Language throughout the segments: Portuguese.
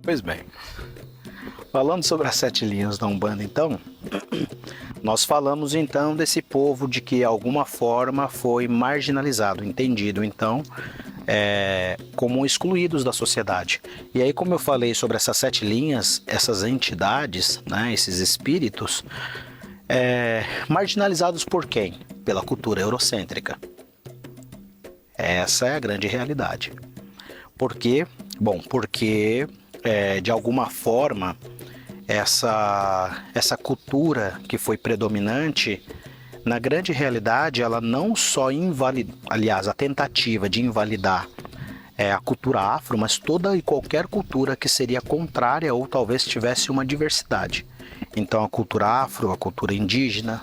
Pois bem, falando sobre as 7 linhas da Umbanda, então, nós falamos então desse povo de que de alguma forma foi marginalizado, entendido, então, como excluídos da sociedade. E aí, como eu falei sobre essas 7 linhas, essas entidades, né, esses espíritos, marginalizados por quem? Pela cultura eurocêntrica. Essa é a grande realidade. Por quê? Bom, porque de alguma forma essa cultura que foi predominante, na grande realidade, ela não só invalida, aliás, a tentativa de invalidar a cultura afro, mas toda e qualquer cultura que seria contrária ou talvez tivesse uma diversidade. Então a cultura afro, a cultura indígena,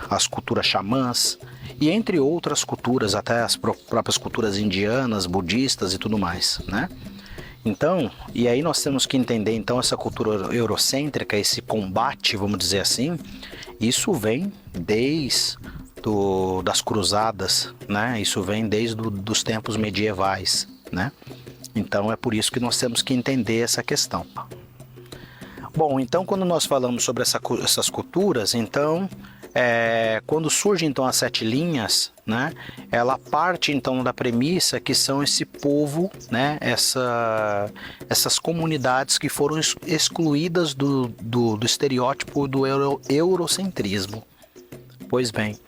as culturas xamãs e entre outras culturas, até as próprias culturas indianas, budistas e tudo mais, né? Então, e aí nós temos que entender então essa cultura eurocêntrica, esse combate, vamos dizer assim, isso vem desde das cruzadas, né? Isso vem desde dos tempos medievais, né? Então é por isso que nós temos que entender essa questão. Bom, então quando nós falamos sobre essas culturas, então quando surgem então as 7 linhas, né, ela parte então da premissa que são esse povo, né, essas comunidades que foram excluídas do estereótipo do eurocentrismo. Pois bem,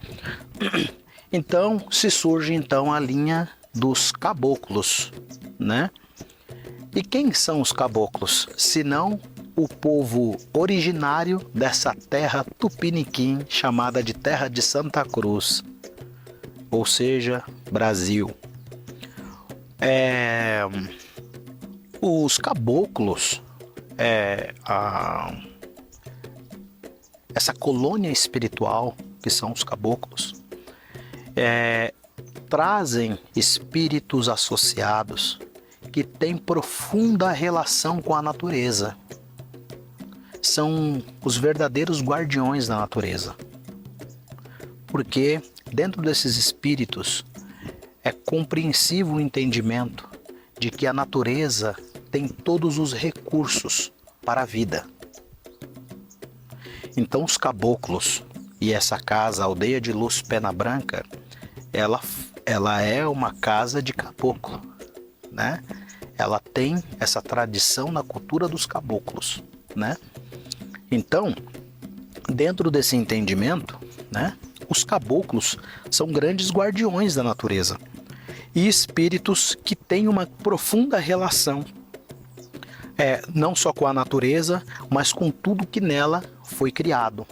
então se surge então a linha dos caboclos, né? E quem são os caboclos, se não o povo originário dessa terra tupiniquim chamada de Terra de Santa Cruz, ou seja, Brasil. Os caboclos, essa colônia espiritual que são os caboclos, trazem espíritos associados que têm profunda relação com a natureza. São os verdadeiros guardiões da natureza. Porque dentro desses espíritos é compreensível o entendimento de que a natureza tem todos os recursos para a vida. Então os caboclos e essa casa, a Aldeia de Luz Pena Branca, ela é uma casa de caboclo, né? Ela tem essa tradição na cultura dos caboclos, né? Então, dentro desse entendimento, né, os caboclos são grandes guardiões da natureza e espíritos que têm uma profunda relação, não só com a natureza, mas com tudo que nela foi criado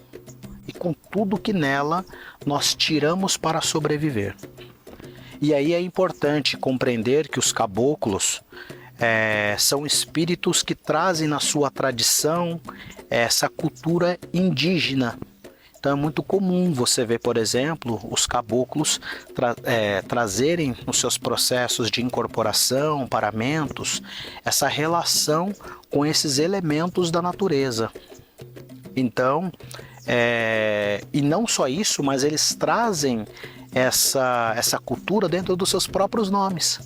e com tudo que nela nós tiramos para sobreviver. E aí é importante compreender que os caboclos são espíritos que trazem na sua tradição essa cultura indígena. Então é muito comum você ver, por exemplo, os caboclos trazerem nos seus processos de incorporação, paramentos, essa relação com esses elementos da natureza. Então, e não só isso, mas eles trazem essa cultura dentro dos seus próprios nomes.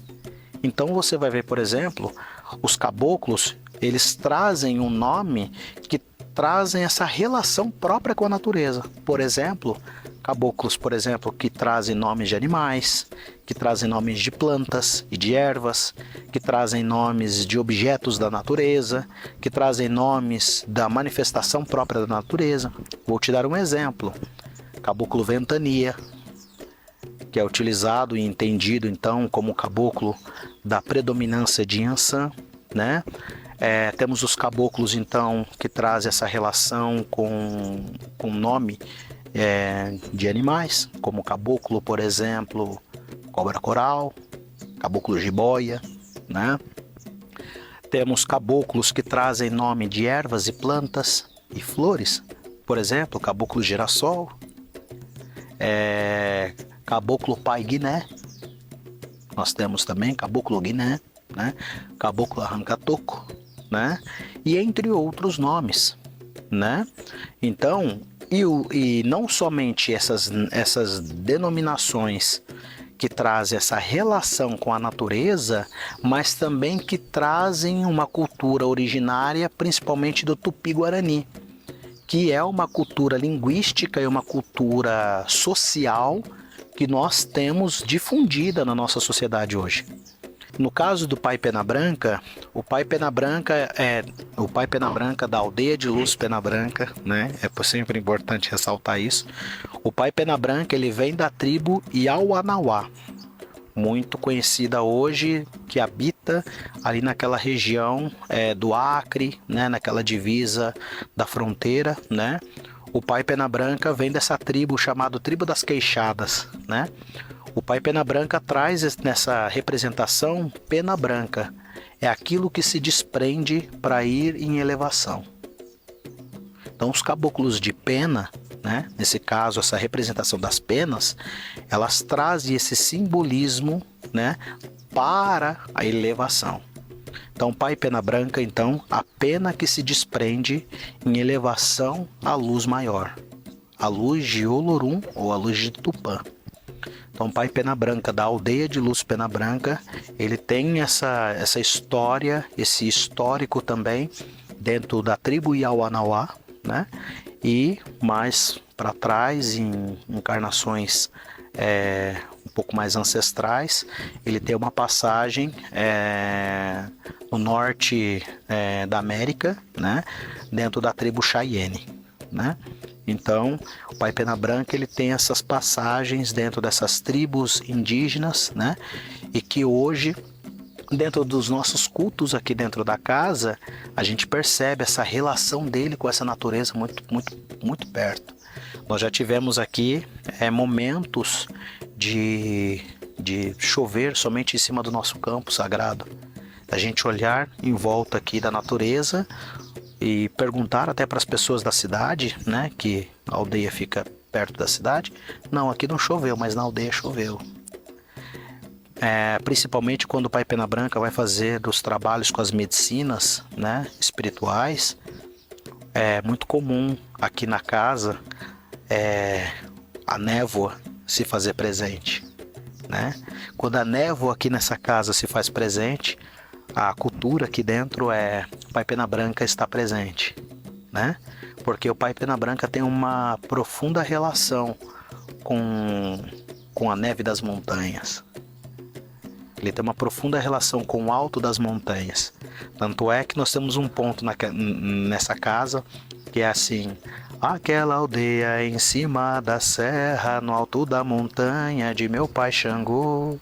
Então você vai ver, por exemplo, os caboclos, eles trazem um nome que trazem essa relação própria com a natureza. Por exemplo, caboclos, por exemplo, que trazem nomes de animais, que trazem nomes de plantas e de ervas, que trazem nomes de objetos da natureza, que trazem nomes da manifestação própria da natureza. Vou te dar um exemplo. Caboclo Ventania, que é utilizado e entendido então como caboclo da predominância de Yansan, né? Temos os caboclos então que trazem essa relação com nome de animais, como caboclo, por exemplo, cobra coral, caboclo jiboia, né? Temos caboclos que trazem nome de ervas e plantas e flores, por exemplo, caboclo girassol, caboclo pai Guiné, nós temos também caboclo Guiné, né? Caboclo arranca-toco, né? E entre outros nomes, né? Então, e não somente essas denominações que trazem essa relação com a natureza, mas também que trazem uma cultura originária, principalmente do Tupi-Guarani, que é uma cultura linguística e uma cultura social que nós temos difundida na nossa sociedade hoje. No caso do Pai Pena Branca, o Pai Pena Branca é o Pai Pena Branca da aldeia de Luz Pena Branca, né? É sempre importante ressaltar isso. O Pai Pena Branca, ele vem da tribo Iauanauá, muito conhecida hoje, que habita ali naquela região do Acre, né? Naquela divisa da fronteira, né? O Pai Pena Branca vem dessa tribo chamada Tribo das Queixadas, né? O Pai Pena Branca traz nessa representação pena branca. É aquilo que se desprende para ir em elevação. Então os caboclos de pena, né, nesse caso essa representação das penas, elas trazem esse simbolismo, né, para a elevação. Então Pai Pena Branca, então, a pena que se desprende em elevação à luz maior. A luz de Olorum ou a luz de Tupã. Então, Pai Pena Branca, da aldeia de Luz Pena Branca, ele tem essa história, esse histórico também, dentro da tribo Iauanauá, né? E mais para trás, em encarnações um pouco mais ancestrais, ele tem uma passagem no norte da América, né? Dentro da tribo Cheyenne, né? Então, o Pai Pena Branca, ele tem essas passagens dentro dessas tribos indígenas, né? E que hoje, dentro dos nossos cultos aqui dentro da casa, a gente percebe essa relação dele com essa natureza muito, muito, muito perto. Nós já tivemos aqui momentos de chover somente em cima do nosso campo sagrado. A gente olhar em volta aqui da natureza e perguntar até para as pessoas da cidade, né, que a aldeia fica perto da cidade, não, aqui não choveu, mas na aldeia choveu. Principalmente quando o Pai Pena Branca vai fazer os trabalhos com as medicinas, né, espirituais, é muito comum aqui na casa a névoa se fazer presente, né? Quando a névoa aqui nessa casa se faz presente, a cultura aqui dentro o Pai Pena Branca está presente, né? Porque o Pai Pena Branca tem uma profunda relação com a neve das montanhas. Ele tem uma profunda relação com o alto das montanhas. Tanto é que nós temos um ponto nessa casa que é assim: aquela aldeia em cima da serra, no alto da montanha de meu pai Xangô,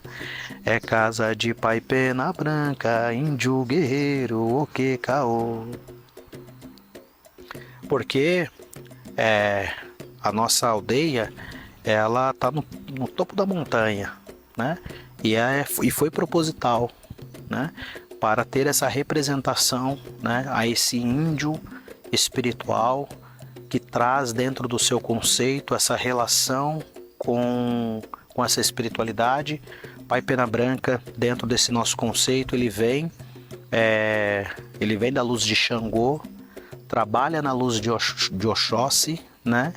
é casa de Pai Pena Branca, índio guerreiro, o que caô. Porque a nossa aldeia, ela está no topo da montanha, né? E foi proposital, né? Para ter essa representação, né? A esse índio espiritual que traz dentro do seu conceito essa relação com essa espiritualidade. Pai Pena Branca, dentro desse nosso conceito, ele vem da luz de Xangô, trabalha na luz de Oxóssi, né?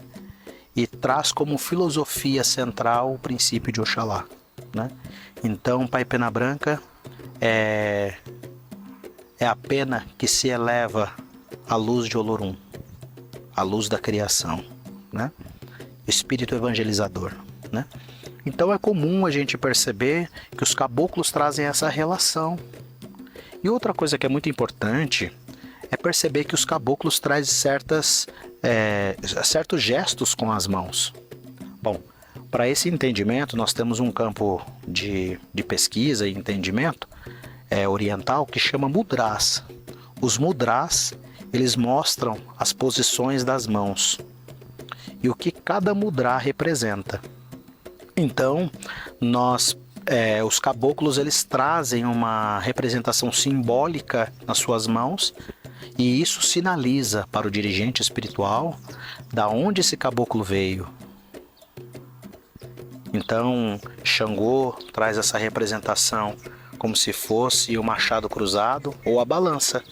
E traz como filosofia central o princípio de Oxalá, né? Então, Pai Pena Branca é a pena que se eleva à luz de Olorum, a luz da criação, né? Espírito evangelizador, né? Então é comum a gente perceber que os caboclos trazem essa relação. E outra coisa que é muito importante é perceber que os caboclos trazem certos gestos com as mãos. Bom, para esse entendimento nós temos um campo de pesquisa e entendimento oriental que chama mudras. Os mudras, eles mostram as posições das mãos e o que cada mudra representa. Então, os caboclos, eles trazem uma representação simbólica nas suas mãos, e isso sinaliza para o dirigente espiritual da onde esse caboclo veio. Então, Xangô traz essa representação como se fosse o machado cruzado ou a balança,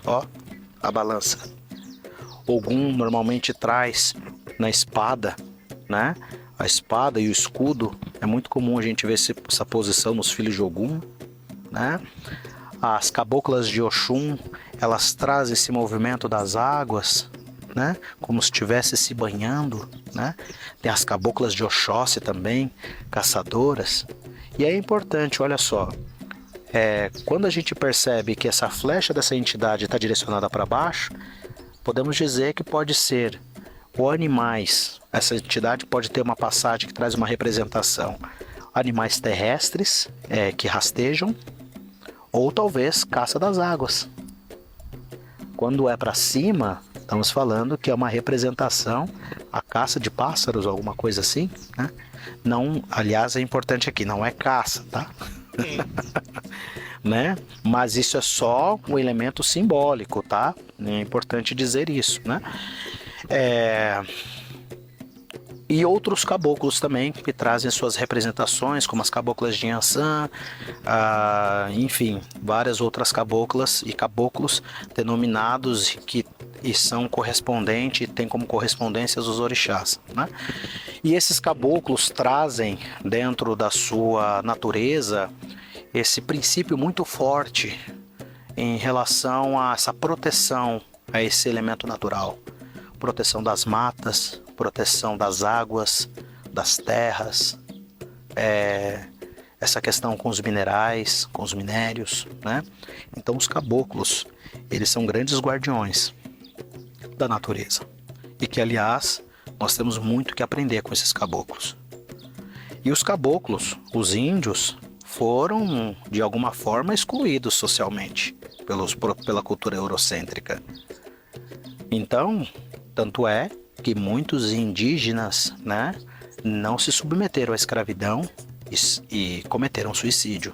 a balança. Ogum normalmente traz na espada, né, A espada e o escudo, é muito comum a gente ver essa posição nos filhos de Ogum, né? As caboclas de Oxum, elas trazem esse movimento das águas, né? Como se estivesse se banhando, né? Tem as caboclas de Oxóssi também, caçadoras. E é importante, olha só, quando a gente percebe que essa flecha dessa entidade está direcionada para baixo, podemos dizer que pode ser ou animais, essa entidade pode ter uma passagem que traz uma representação, animais terrestres que rastejam, ou talvez caça das águas. Quando é para cima, estamos falando que é uma representação, a caça de pássaros, alguma coisa assim, né? Não, aliás, é importante aqui, não é caça, tá? Né? Mas isso é só um elemento simbólico, tá? É importante dizer isso, né? E outros caboclos também que trazem suas representações, como as caboclas de Yansan, enfim, várias outras caboclas e caboclos denominados e são correspondentes, têm como correspondências os orixás, né? E esses caboclos trazem dentro da sua natureza esse princípio muito forte em relação a essa proteção a esse elemento natural. Proteção das matas, proteção das águas, das terras, essa questão com os minerais, com os minérios, né? Então os caboclos, eles são grandes guardiões da natureza. E que, aliás, nós temos muito que aprender com esses caboclos. E os caboclos, os índios, foram, de alguma forma, excluídos socialmente pela cultura eurocêntrica. Então, tanto é que muitos indígenas, né, não se submeteram à escravidão e cometeram suicídio.